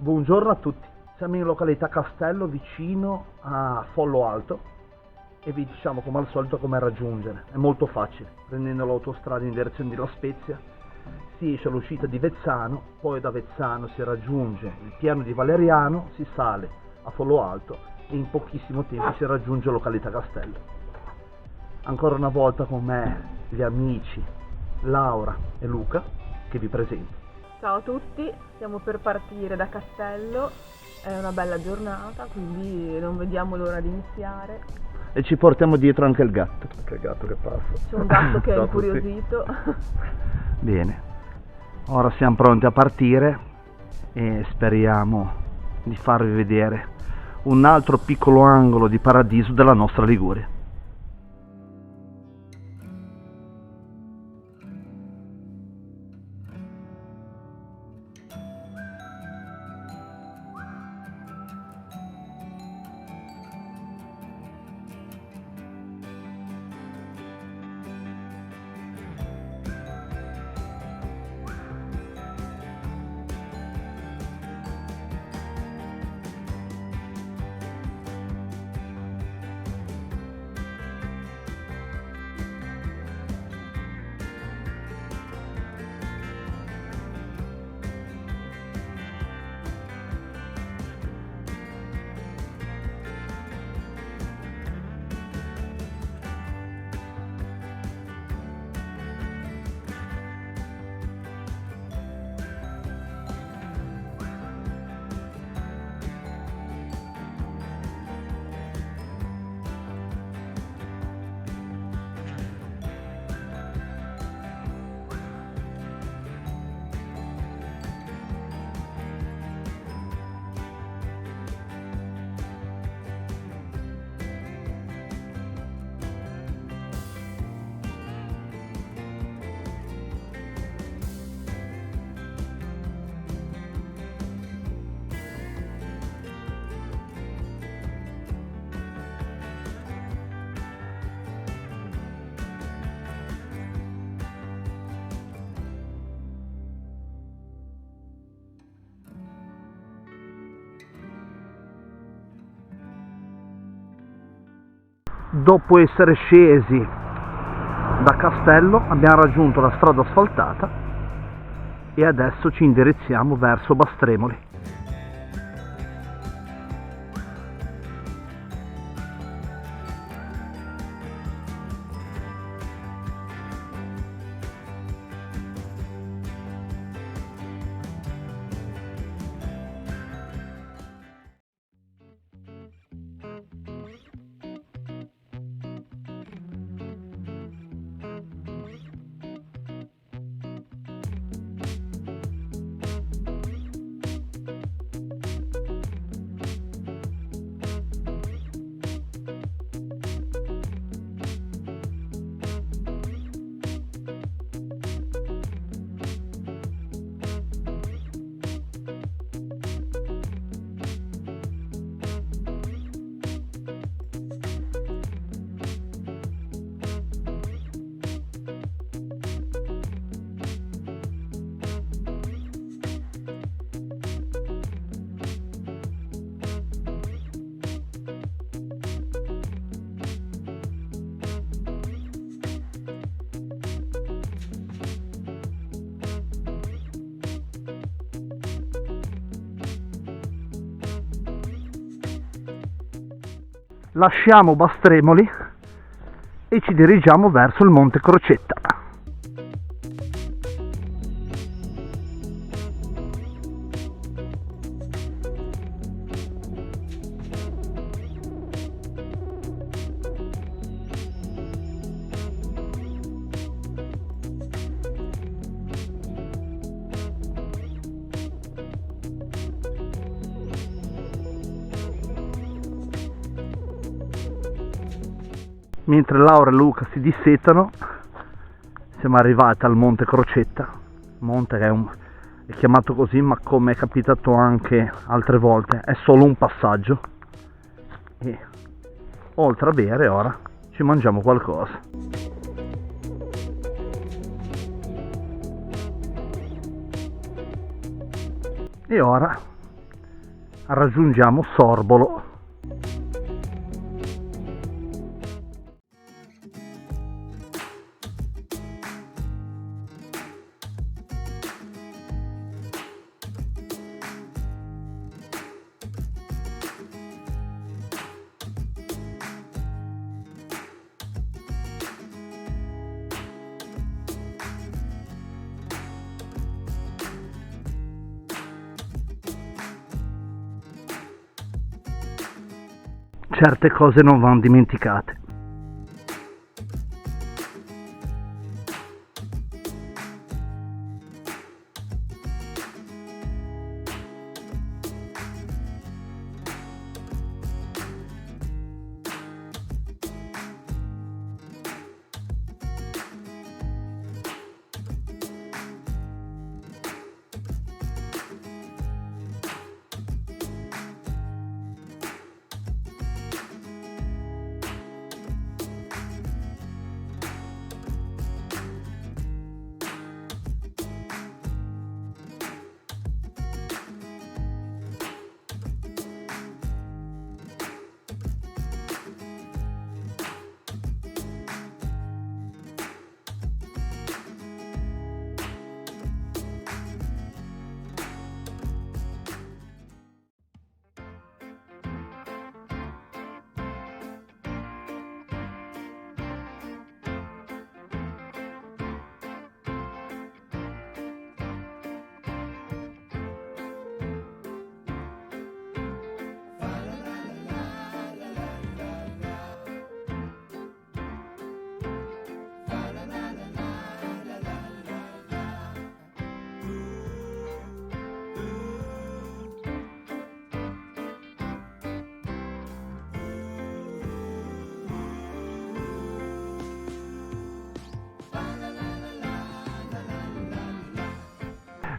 Buongiorno a tutti, siamo in località Castello vicino a Follo Alto e vi diciamo come al solito come raggiungere. È molto facile, prendendo l'autostrada in direzione di La Spezia si esce all'uscita di Vezzano, poi da Vezzano si raggiunge il piano di Valeriano, si sale a Follo Alto e in pochissimo tempo si raggiunge località Castello. Ancora una volta con me gli amici Laura e Luca che vi presento. Ciao a tutti, stiamo per partire da Castello, è una bella giornata, quindi non vediamo l'ora di iniziare. E ci portiamo dietro anche il gatto. Anche il gatto che passa. C'è un gatto che è Ciao a tutti. incuriosito. Bene, ora siamo pronti a partire e speriamo di farvi vedere un altro piccolo angolo di paradiso della nostra Liguria. Dopo essere scesi da Castello abbiamo raggiunto la strada asfaltata e adesso ci indirizziamo verso Bastremoli. Lasciamo Bastremoli e ci dirigiamo verso il Monte Crocetta. Mentre Laura e Luca si dissetano, siamo arrivati al Monte Crocetta, monte che è chiamato così, ma come è capitato anche altre volte è solo un passaggio e oltre a bere ora ci mangiamo qualcosa. E ora raggiungiamo Sorbolo. Certe cose non vanno dimenticate.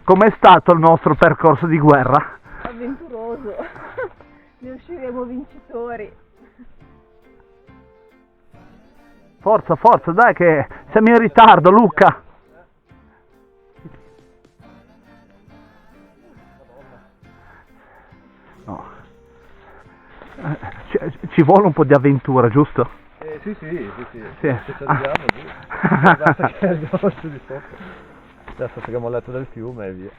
Com'è stato il nostro percorso di guerra? Avventuroso. Ne usciremo vincitori. Forza, forza, dai che siamo in ritardo, Luca! No. Ci vuole un po' di avventura, giusto? Sì. Sì. Se ci arriviamo, sì. Basta che arriviamo su di sotto. Adesso seguiamo il letto del fiume e via.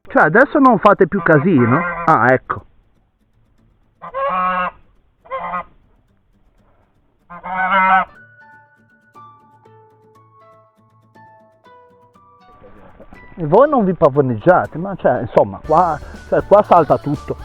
Cioè, adesso non fate più casino? Ah, ecco. E voi non vi pavoneggiate, ma cioè, insomma, qua salta tutto.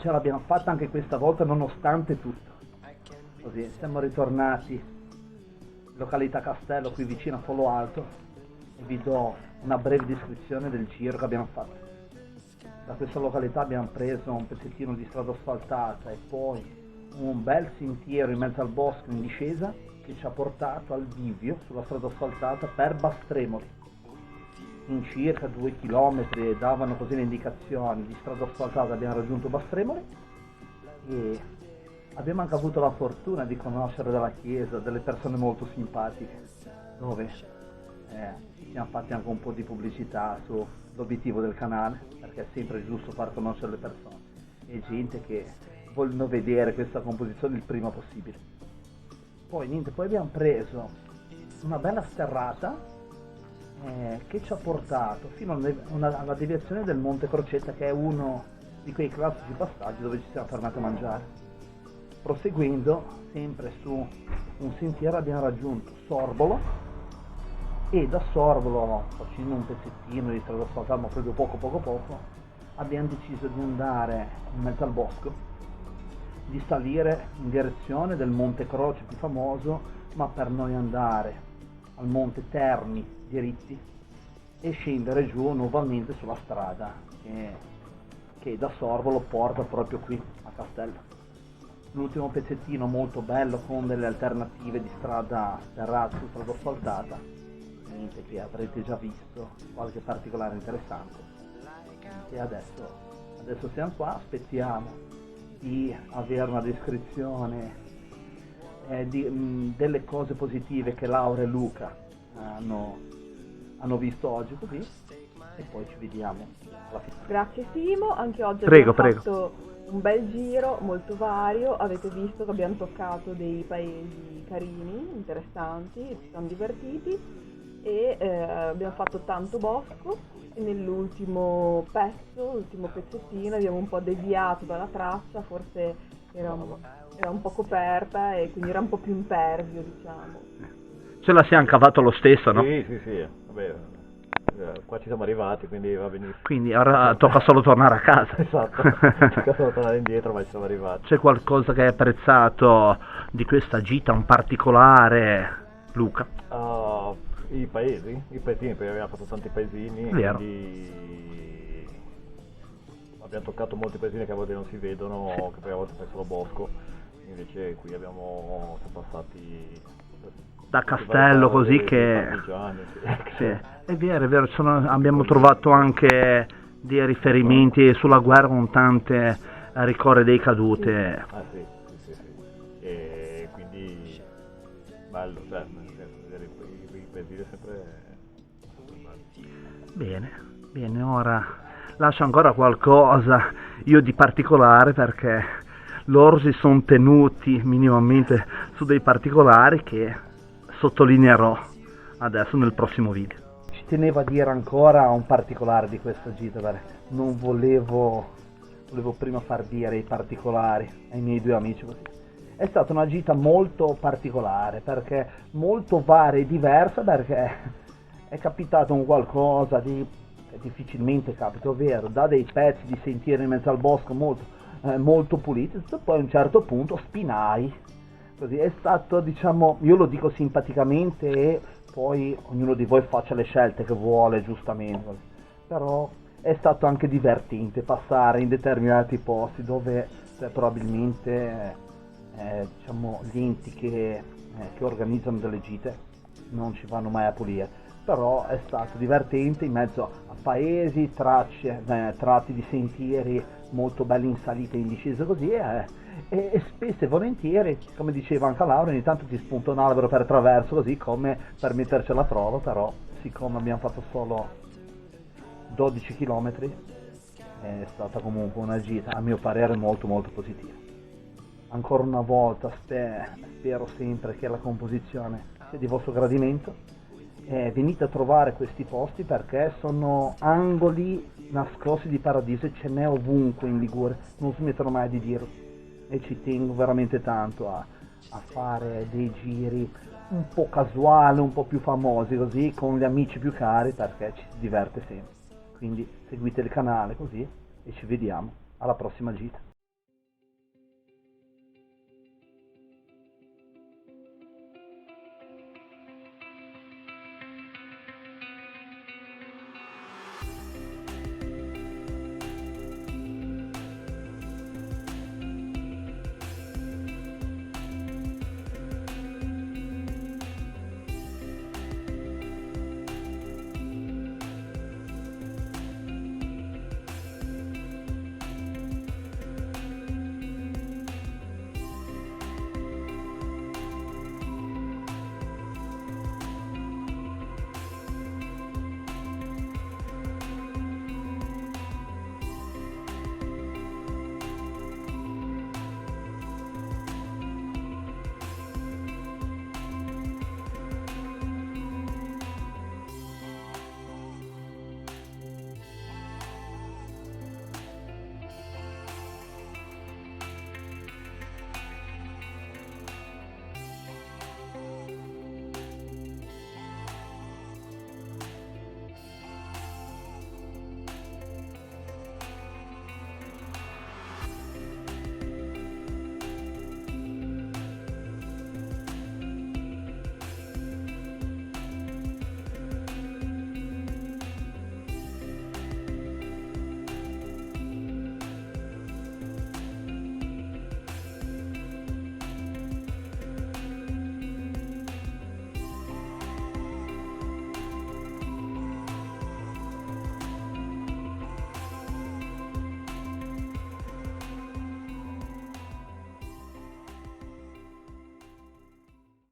Ce l'abbiamo fatta anche questa volta nonostante tutto. Così, siamo ritornati località Castello, qui vicino a Follo Alto, e vi do una breve descrizione del giro che abbiamo fatto. Da questa località abbiamo preso un pezzettino di strada asfaltata e poi un bel sentiero in mezzo al bosco in discesa che ci ha portato al bivio sulla strada asfaltata per Bastremoli. In circa 2 chilometri davano così le indicazioni di strada asfaltata, abbiamo raggiunto Bastremoli e Abbiamo anche avuto la fortuna di conoscere dalla chiesa delle persone molto simpatiche, dove ci siamo fatti anche un po' di pubblicità sull'obiettivo del canale, perché è sempre giusto far conoscere le persone e gente che vogliono vedere questa composizione il prima possibile. Poi niente, poi abbiamo preso una bella sterrata che ci ha portato fino alla deviazione del Monte Crocetta, che è uno di quei classici passaggi dove ci siamo fermati a mangiare. Proseguendo sempre su un sentiero abbiamo raggiunto Sorbolo, e da Sorbolo, facendo un pezzettino di strada asfaltata, ma proprio poco, abbiamo deciso di andare in mezzo al bosco, di salire in direzione del Monte Croce più famoso, ma per noi andare al Monte Terni diritti e scendere giù nuovamente sulla strada che da Sorbolo porta proprio qui a Castello. L'ultimo pezzettino molto bello con delle alternative di strada sterrata su strada asfaltata, niente, che avrete già visto qualche particolare interessante. E adesso siamo qua, aspettiamo di avere una descrizione delle cose positive che Laura e Luca hanno visto oggi, così, e poi ci vediamo alla fine. Grazie Simo, anche oggi Prego. fatto un bel giro molto vario, avete visto che abbiamo toccato dei paesi carini, interessanti, ci siamo divertiti e abbiamo fatto tanto bosco, e nell'ultimo pezzettino abbiamo un po' deviato dalla traccia, forse era un po' coperta e quindi era un po' più impervio, diciamo. Ce la siamo cavato lo stesso, no? Sì, vabbè, qua ci siamo arrivati, quindi va benissimo. Quindi ora tocca solo tornare a casa. Esatto, tocca solo tornare indietro, ma ci siamo arrivati. C'è qualcosa che hai apprezzato di questa gita, un particolare, Luca? I paesini, perché abbiamo fatto tanti paesini, Vero. quindi abbiamo toccato molti paesini che a volte non si vedono, Sì. che poi a volte fai solo bosco, invece qui siamo passati Da Castello, così che... Sì, è vero, abbiamo trovato anche dei riferimenti sulla guerra con tante ricordi dei cadute. Sì. E quindi bello, cioè, vedere i paesini è sempre bello. Bene, ora lascio ancora qualcosa io di particolare, perché loro si sono tenuti minimamente su dei particolari che sottolineerò adesso nel prossimo video. Ci tenevo a dire ancora un particolare di questa gita, perché non volevo prima far dire i particolari ai miei due amici così. È stata una gita molto particolare, perché molto varia e diversa, perché è capitato un qualcosa di difficilmente capita, ovvero da dei pezzi di sentieri in mezzo al bosco molto puliti, poi a un certo punto spinai. Così è stato, diciamo, io lo dico simpaticamente e poi ognuno di voi faccia le scelte che vuole, giustamente, però è stato anche divertente passare in determinati posti dove probabilmente diciamo, gli enti che organizzano delle gite non ci vanno mai a pulire, però è stato divertente in mezzo a paesi, tratti di sentieri molto belli in salita e in discesa così, e spesso e volentieri, come diceva anche Laura, ogni tanto ti spunta un albero per traverso così come per metterci alla prova, però siccome abbiamo fatto solo 12 km è stata comunque una gita a mio parere molto positiva. Ancora una volta spero sempre che la composizione sia di vostro gradimento, venite a trovare questi posti perché sono angoli nascosti di paradiso e ce n'è ovunque in Liguria, non smetterò mai di dirlo, e ci tengo veramente tanto a fare dei giri un po' casuali, un po' più famosi così, con gli amici più cari, perché ci si diverte sempre. Quindi seguite il canale così e ci vediamo alla prossima gita.